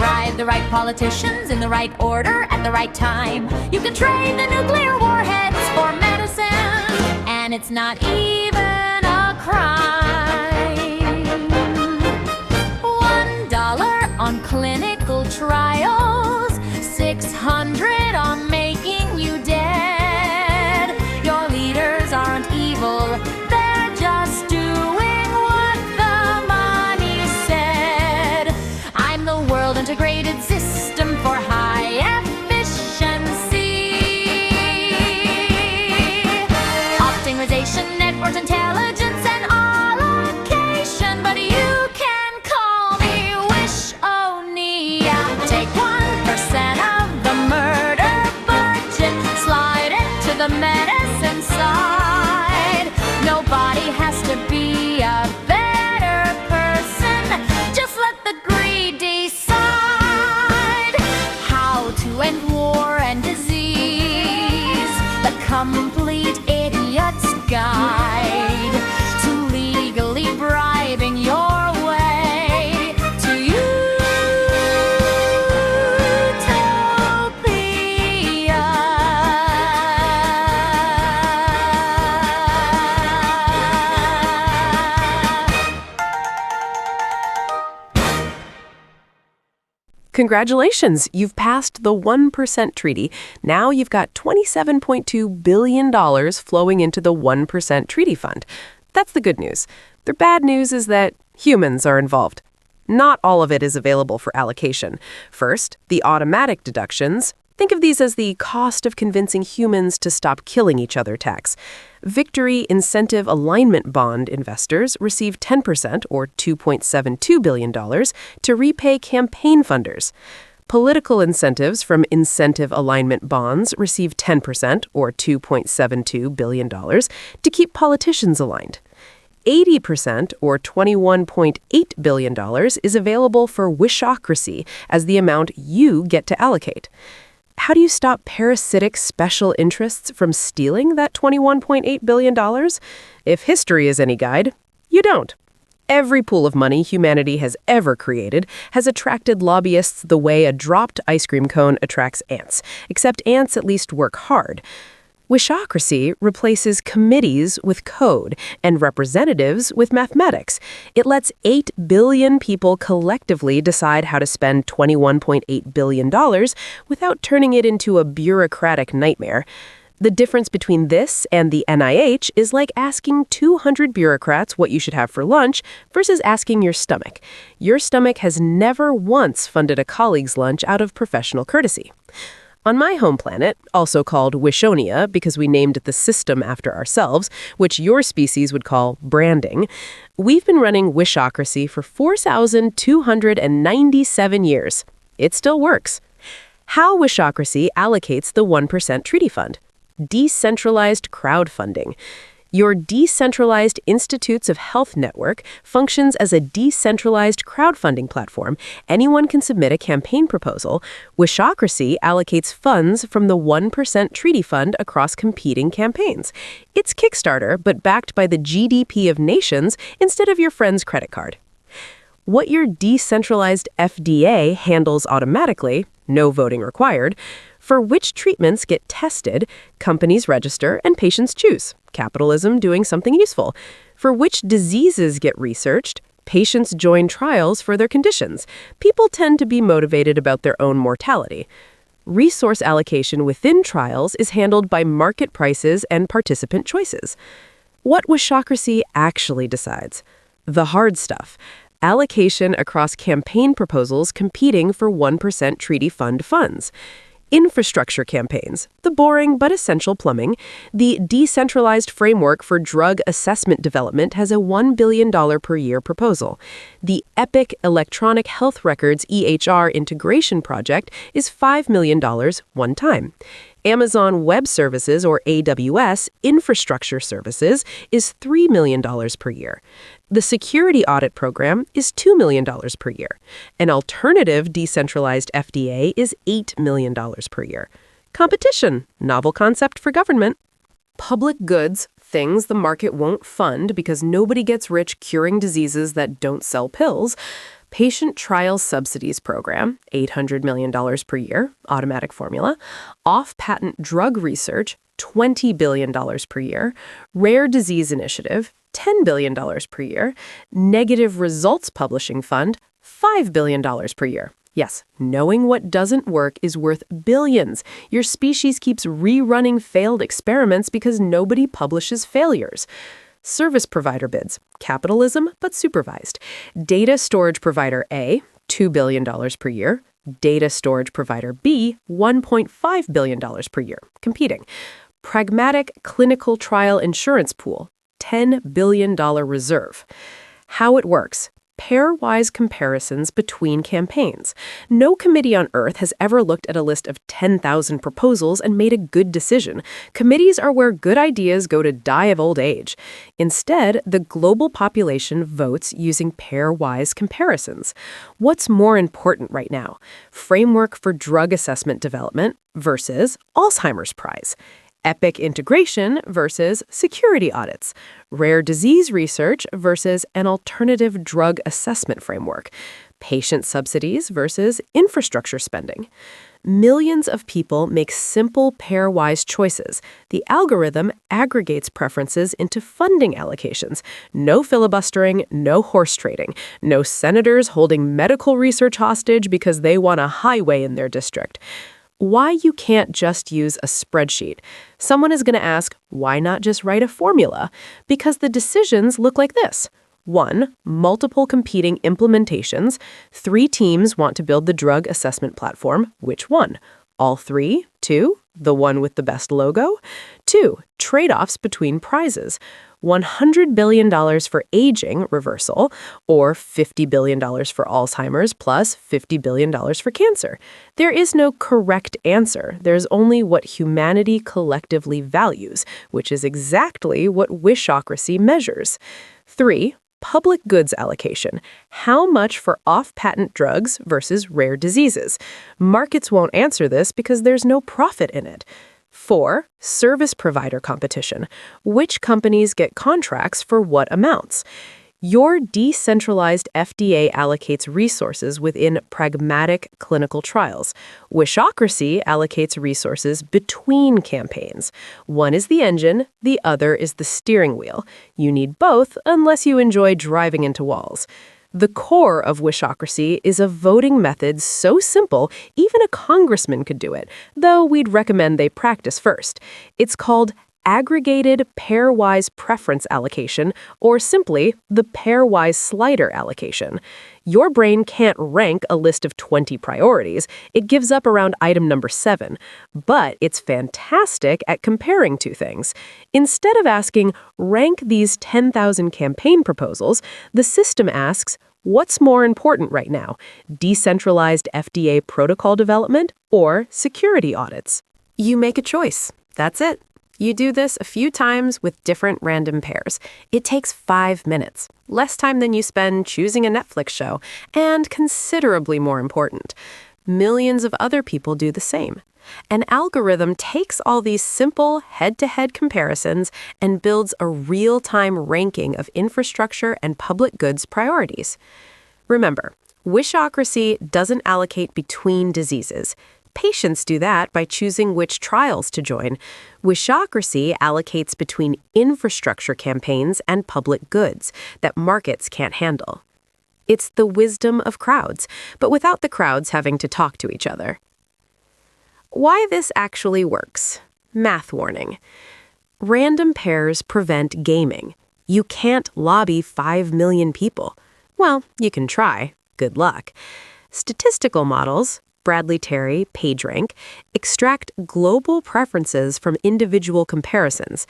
bribe the right politicians in the right order at the right time. You can trade the nuclear warheads for medicine, and it's not even a crime. $1 on clinical trials, $600 on making you dead. Your leaders aren't evil, they're just doing what the money said. I'm the world integrated system for high efficiency. Optimization, network intelligence, and allocation. But you can call me Wish-O-Nia. Take 1% of the murder budget, slide it to the medicine side. Nobody has to be a better person. Just let the greed decide how to end war and disease. The complete idiot's guide to legally bribing your way to Congratulations, you've passed the 1% treaty. Now you've got $27.2 billion flowing into the 1% treaty fund. That's the good news. The bad news is that humans are involved. Not all of it is available for allocation. First, the automatic deductions. Think of these as the cost of convincing humans to stop killing each other tax. Victory Incentive Alignment Bond investors receive 10%, or $2.72 billion, to repay campaign funders. Political incentives from incentive alignment bonds receive 10%, or $2.72 billion, to keep politicians aligned. 80%, or $21.8 billion, is available for Wishocracy as the amount you get to allocate. How do you stop parasitic special interests from stealing that $21.8 billion? If history is any guide, you don't. Every pool of money humanity has ever created has attracted lobbyists the way a dropped ice cream cone attracts ants, except ants at least work hard. Wishocracy replaces committees with code and representatives with mathematics. It lets 8 billion people collectively decide how to spend $21.8 billion without turning it into a bureaucratic nightmare. The difference between this and the NIH is like asking 200 bureaucrats what you should have for lunch versus asking your stomach. Your stomach has never once funded a colleague's lunch out of professional courtesy. On my home planet, also called Wishonia because we named the system after ourselves, which your species would call branding, we've been running Wishocracy for 4,297 years. It still works. How Wishocracy allocates the 1% treaty fund. Decentralized crowdfunding. Your Decentralized Institutes of Health network functions as a decentralized crowdfunding platform. Anyone can submit a campaign proposal. Wishocracy allocates funds from the 1% treaty fund across competing campaigns. It's Kickstarter, but backed by the GDP of nations instead of your friend's credit card. What your decentralized FDA handles automatically, no voting required, for which treatments get tested, companies register and patients choose. Capitalism doing something useful. For which diseases get researched, patients join trials for their conditions. People tend to be motivated about their own mortality. Resource allocation within trials is handled by market prices and participant choices. What Wishocracy actually decides? The hard stuff. Allocation across campaign proposals competing for 1% treaty fund funds. Infrastructure campaigns, the boring but essential plumbing. The Decentralized Framework for Drug Assessment Development has a $1 billion per year proposal. The Epic Electronic Health Records EHR integration project is $5 million one time. Amazon Web Services, or AWS, infrastructure services is $3 million per year. The Security Audit Program is $2 million per year. An alternative decentralized FDA is $8 million per year. Competition, novel concept for government. Public goods, things the market won't fund because nobody gets rich curing diseases that don't sell pills. Patient Trial Subsidies Program, $800 million per year, automatic formula. Off-patent drug research, $20 billion per year. Rare Disease Initiative, $10 billion per year. Negative Results Publishing Fund, $5 billion per year. Yes, knowing what doesn't work is worth billions. Your species keeps rerunning failed experiments because nobody publishes failures. Service provider bids, capitalism but supervised. Data storage provider A, $2 billion per year. Data storage provider B, $1.5 billion per year, competing. Pragmatic clinical trial insurance pool, $10 billion reserve. How it works. Pairwise comparisons between campaigns. No committee on Earth has ever looked at a list of 10,000 proposals and made a good decision. Committees are where good ideas go to die of old age. Instead, the global population votes using pairwise comparisons. What's more important right now? Framework for drug assessment development versus Alzheimer's prize. Epic integration versus security audits, rare disease research versus an alternative drug assessment framework, patient subsidies versus infrastructure spending. Millions of people make simple pairwise choices. The algorithm aggregates preferences into funding allocations. No filibustering, no horse trading, no senators holding medical research hostage because they want a highway in their district. Why you can't just use a spreadsheet. Someone is going to ask, why not just write a formula? Because the decisions look like this. 1. Multiple competing implementations. 3 teams want to build the drug assessment platform. Which one? All 3? 2. The one with the best logo? 2. Trade-offs between prizes. $100 billion for aging reversal, or $50 billion for Alzheimer's plus $50 billion for cancer. There is no correct answer. There's only what humanity collectively values, which is exactly what Wishocracy measures. 3. Public goods allocation. How much for off-patent drugs versus rare diseases? Markets won't answer this because there's no profit in it. 4. Service provider competition. Which companies get contracts for what amounts? Your decentralized FDA allocates resources within pragmatic clinical trials. Wishocracy allocates resources between campaigns. One is the engine, the other is the steering wheel. You need both unless you enjoy driving into walls. The core of Wishocracy is a voting method so simple, even a congressman could do it, though we'd recommend they practice first. It's called aggregated pairwise preference allocation, or simply the pairwise slider allocation. Your brain can't rank a list of 20 priorities. It gives up around item number 7. But it's fantastic at comparing two things. Instead of asking, rank these 10,000 campaign proposals, the system asks, what's more important right now? Decentralized FDA protocol development or security audits? You make a choice. That's it. You do this a few times with different random pairs. It takes 5 minutes, less time than you spend choosing a Netflix show, and considerably more important. Millions of other people do the same. An algorithm takes all these simple head-to-head comparisons and builds a real-time ranking of infrastructure and public goods priorities. Remember, Wishocracy doesn't allocate between diseases. Patients do that by choosing which trials to join. Wishocracy allocates between infrastructure campaigns and public goods that markets can't handle. It's the wisdom of crowds, but without the crowds having to talk to each other. Why this actually works. Math warning. Random pairs prevent gaming. You can't lobby 5 million people. Well, you can try. Good luck. Statistical models, Bradley Terry, PageRank, extract global preferences from individual comparisons.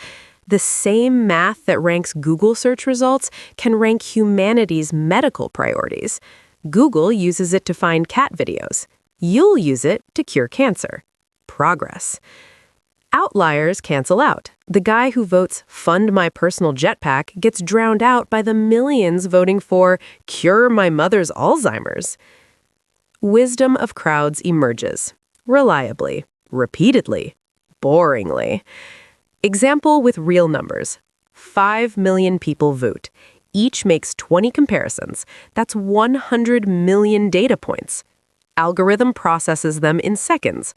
The same math that ranks Google search results can rank humanity's medical priorities. Google uses it to find cat videos. You'll use it to cure cancer. Progress. Outliers cancel out. The guy who votes fund my personal jetpack gets drowned out by the millions voting for cure my mother's Alzheimer's. Wisdom of crowds emerges. Reliably, repeatedly, boringly. Example with real numbers. 5 million people vote. Each makes 20 comparisons. That's 100 million data points. Algorithm processes them in seconds.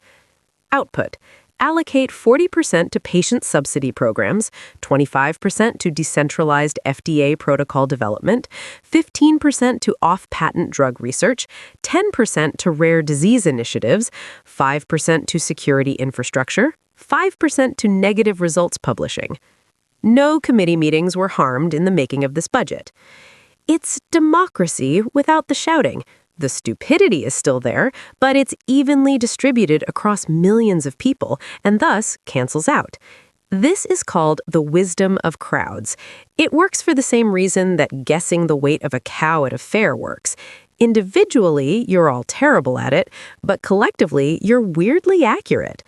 Output: allocate 40% to patient subsidy programs, 25% to decentralized FDA protocol development, 15% to off-patent drug research, 10% to rare disease initiatives, 5% to security infrastructure, 5% to negative results publishing. No committee meetings were harmed in the making of this budget. It's democracy without the shouting. The stupidity is still there, but it's evenly distributed across millions of people and thus cancels out. This is called the wisdom of crowds. It works for the same reason that guessing the weight of a cow at a fair works. Individually, you're all terrible at it, but collectively, you're weirdly accurate.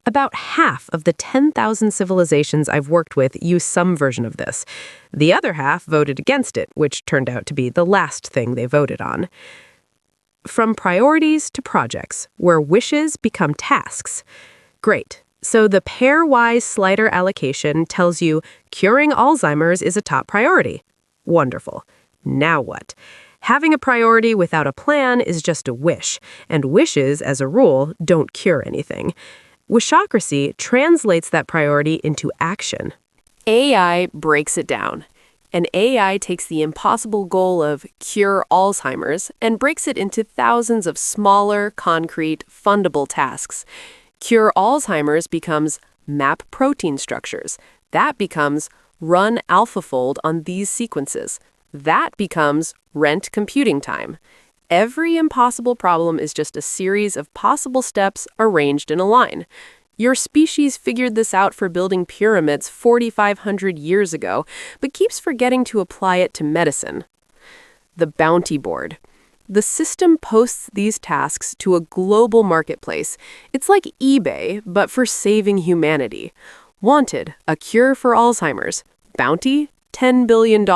About half of the 10,000 civilizations I've worked with use some version of this. The other half voted against it, which turned out to be the last thing they voted on. From priorities to projects, where wishes become tasks. Great. So the pairwise slider allocation tells you curing Alzheimer's is a top priority. Wonderful. Now what? Having a priority without a plan is just a wish, and wishes, as a rule, don't cure anything. Wishocracy translates that priority into action. AI breaks it down. And AI takes the impossible goal of cure Alzheimer's and breaks it into thousands of smaller, concrete, fundable tasks. Cure Alzheimer's becomes map protein structures. That becomes run AlphaFold on these sequences. That becomes rent computing time. Every impossible problem is just a series of possible steps arranged in a line. Your species figured this out for building pyramids 4,500 years ago, but keeps forgetting to apply it to medicine. The bounty board. The system posts these tasks to a global marketplace. It's like eBay, but for saving humanity. Wanted, a cure for Alzheimer's. Bounty, $10 billion.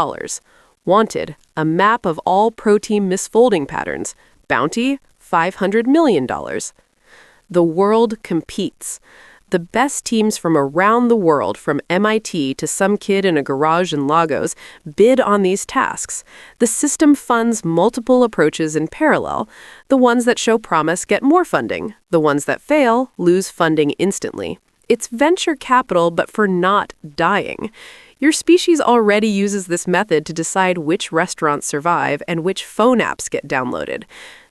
Wanted, a map of all protein misfolding patterns. Bounty, $500 million. The world competes. The best teams from around the world, from MIT to some kid in a garage in Lagos, bid on these tasks. The system funds multiple approaches in parallel. The ones that show promise get more funding. The ones that fail lose funding instantly. It's venture capital, but for not dying. Your species already uses this method to decide which restaurants survive and which phone apps get downloaded.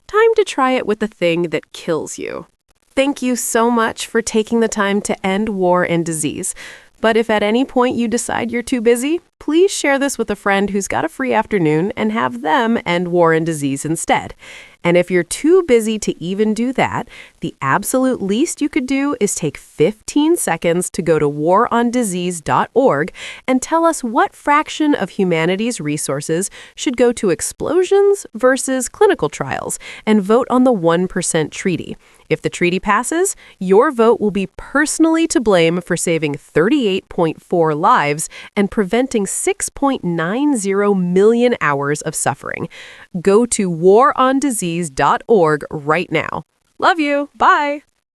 Time to try it with the thing that kills you. Thank you so much for taking the time to end war and disease. But if at any point you decide you're too busy, please share this with a friend who's got a free afternoon and have them end war and disease instead. And if you're too busy to even do that, the absolute least you could do is take 15 seconds to go to warondisease.org and tell us what fraction of humanity's resources should go to explosions versus clinical trials, and vote on the 1% treaty. If the treaty passes, your vote will be personally to blame for saving 38.4 lives and preventing 6.90 million hours of suffering. Go to warondisease.org right now. Love you. Bye.